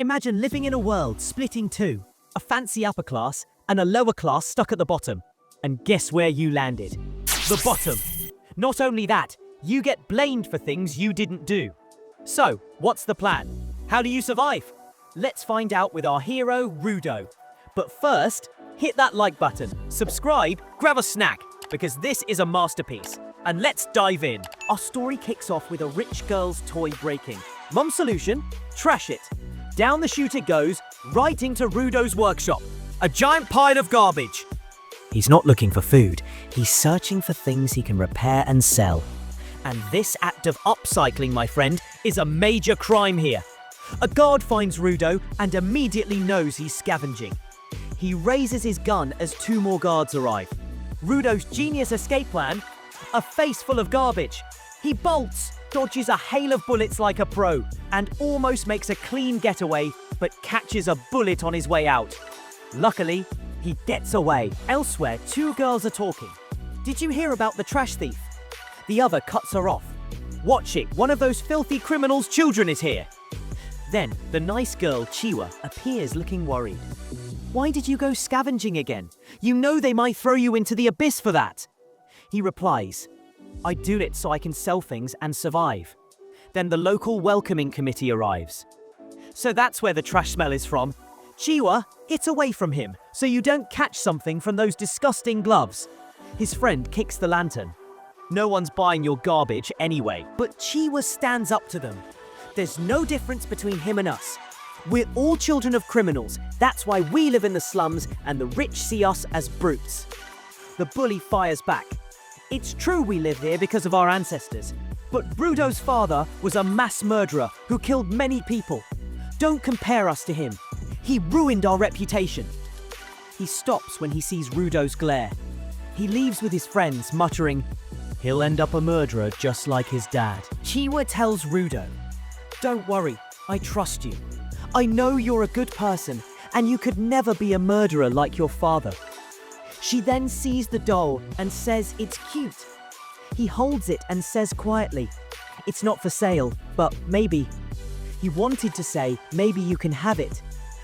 Imagine living in a world split in two, a fancy upper class and a lower class stuck at the bottom. And guess where you landed? The bottom. Not only that, you get blamed for things you didn't do. So, what's the plan? How do you survive? Let's find out with our hero, Rudo. But first, hit that like button, subscribe, grab a snack, because this is a masterpiece. And let's dive in. Our story kicks off with a rich girl's toy breaking. Mum's solution? Trash it. Down the chute it goes, right into Rudo's workshop. A giant pile of garbage. He's not looking for food. He's searching for things he can repair and sell. And this act of upcycling, my friend, is a major crime here. A guard finds Rudo and immediately knows he's scavenging. He raises his gun as two more guards arrive. Rudo's genius escape plan? A face full of garbage. He bolts, dodges a hail of bullets like a pro, and almost makes a clean getaway, but catches a bullet on his way out. Luckily, he gets away. Elsewhere, two girls are talking. Did you hear about the trash thief? The other cuts her off. Watch it, one of those filthy criminals' children is here. Then, the nice girl, Chiwa, appears looking worried. Why did you go scavenging again? You know they might throw you into the abyss for that. He replies, I do it so I can sell things and survive. Then the local welcoming committee arrives. So that's where the trash smell is from. Chiwa, get away from him so you don't catch something from those disgusting gloves. His friend kicks the lantern. No one's buying your garbage anyway. But Chiwa stands up to them. There's no difference between him and us. We're all children of criminals. That's why we live in the slums and the rich see us as brutes. The bully fires back. It's true we live here because of our ancestors. But Rudo's father was a mass murderer who killed many people. Don't compare us to him. He ruined our reputation. He stops when he sees Rudo's glare. He leaves with his friends, muttering, he'll end up a murderer just like his dad. Chiwa tells Rudo, don't worry, I trust you. I know you're a good person, and you could never be a murderer like your father. She then sees the doll and says it's cute. He holds it and says quietly, it's not for sale, but maybe. He wanted to say, maybe you can have it.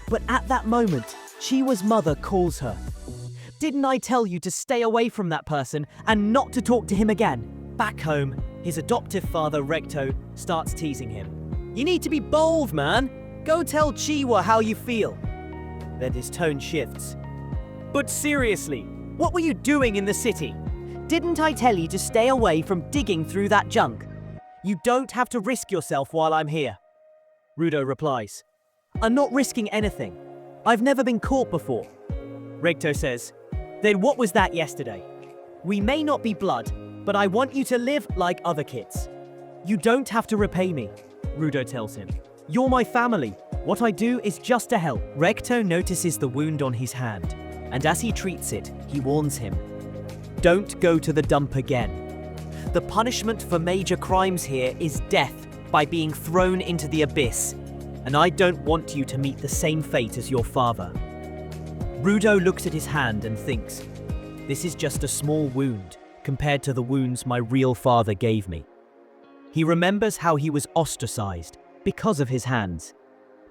But at that moment, Chiwa's mother calls her. Didn't I tell you to stay away from that person and not to talk to him again? Back home, his adoptive father, Recto, starts teasing him. You need to be bold, man. Go tell Chiwa how you feel. Then his tone shifts. But seriously, what were you doing in the city? Didn't I tell you to stay away from digging through that junk? You don't have to risk yourself while I'm here. Rudo replies, I'm not risking anything. I've never been caught before. Recto says, then what was that yesterday? We may not be blood, but I want you to live like other kids. You don't have to repay me, Rudo tells him. You're my family. What I do is just to help. Recto notices the wound on his hand, and as he treats it, he warns him. Don't go to the dump again. The punishment for major crimes here is death by being thrown into the abyss, and I don't want you to meet the same fate as your father. Rudo looks at his hand and thinks, this is just a small wound compared to the wounds my real father gave me. He remembers how he was ostracized because of his hands,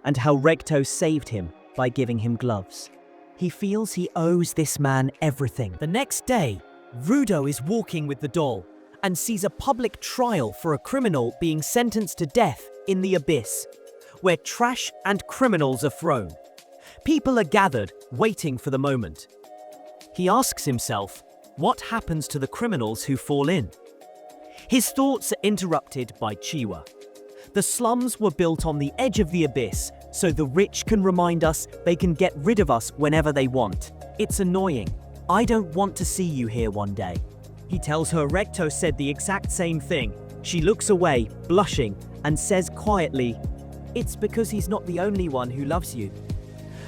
and how Recto saved him by giving him gloves. He feels he owes this man everything. The next day, Rudo is walking with the doll and sees a public trial for a criminal being sentenced to death in the abyss, where trash and criminals are thrown. People are gathered, waiting for the moment. He asks himself, what happens to the criminals who fall in? His thoughts are interrupted by Chiwa. The slums were built on the edge of the abyss, so the rich can remind us they can get rid of us whenever they want. It's annoying. I don't want to see you here one day. He tells her Recto said the exact same thing. She looks away, blushing, and says quietly, it's because he's not the only one who loves you.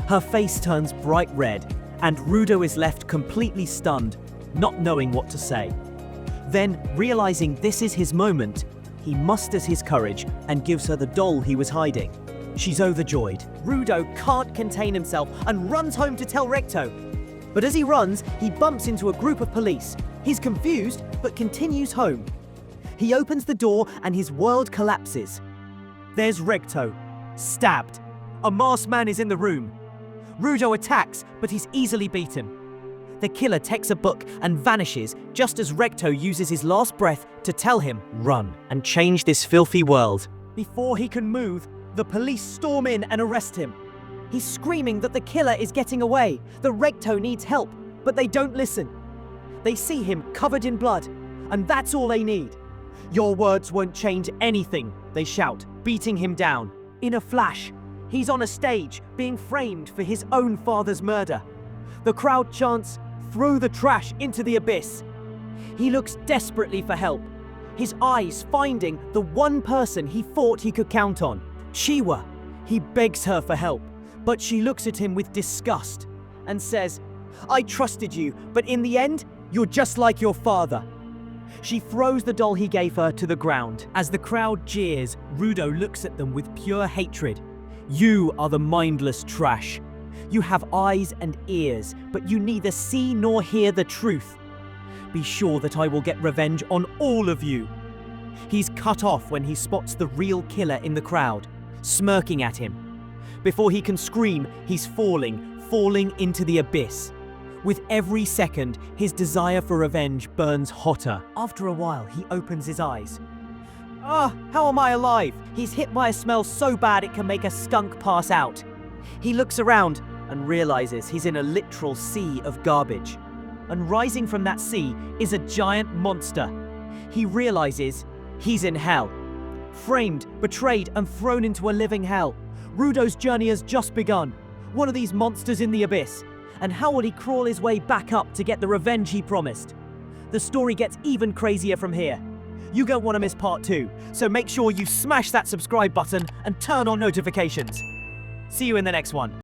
Her face turns bright red, and Rudo is left completely stunned, not knowing what to say. Then, realizing this is his moment, he musters his courage and gives her the doll he was hiding. She's overjoyed. Rudo can't contain himself and runs home to tell Recto. But as he runs, he bumps into a group of police. He's confused, but continues home. He opens the door and his world collapses. There's Recto, stabbed, A masked man is in the room. Rudo attacks, but he's easily beaten. The killer takes a book and vanishes just as Recto uses his last breath to tell him, run and change this filthy world. Before he can move, the police storm in and arrest him. He's screaming that the killer is getting away, that Recto needs help, but they don't listen. They see him covered in blood, and that's all they need. Your words won't change anything, they shout, beating him down. In a flash, he's on a stage, being framed for his own father's murder. The crowd chants, throw the trash into the abyss. He looks desperately for help, his eyes finding the one person he thought he could count on, Chiwa. He begs her for help, but she looks at him with disgust and says, I trusted you, but in the end, you're just like your father. She throws the doll he gave her to the ground. As the crowd jeers, Rudo looks at them with pure hatred. You are the mindless trash. You have eyes and ears, but you neither see nor hear the truth. Be sure that I will get revenge on all of you. He's cut off when he spots the real killer in the crowd, smirking at him. Before he can scream, he's falling into the abyss. With every second, his desire for revenge burns hotter. After a while, he opens his eyes. How am I alive? He's hit by a smell so bad it can make a skunk pass out. He looks around and realizes he's in a literal sea of garbage. And rising from that sea is a giant monster. He realizes he's in hell. Framed, betrayed, and thrown into a living hell. Rudo's journey has just begun. One of these monsters in the abyss. And how would he crawl his way back up to get the revenge he promised? The story gets even crazier from here. You don't want to miss part 2, so make sure you smash that subscribe button and turn on notifications. See you in the next one.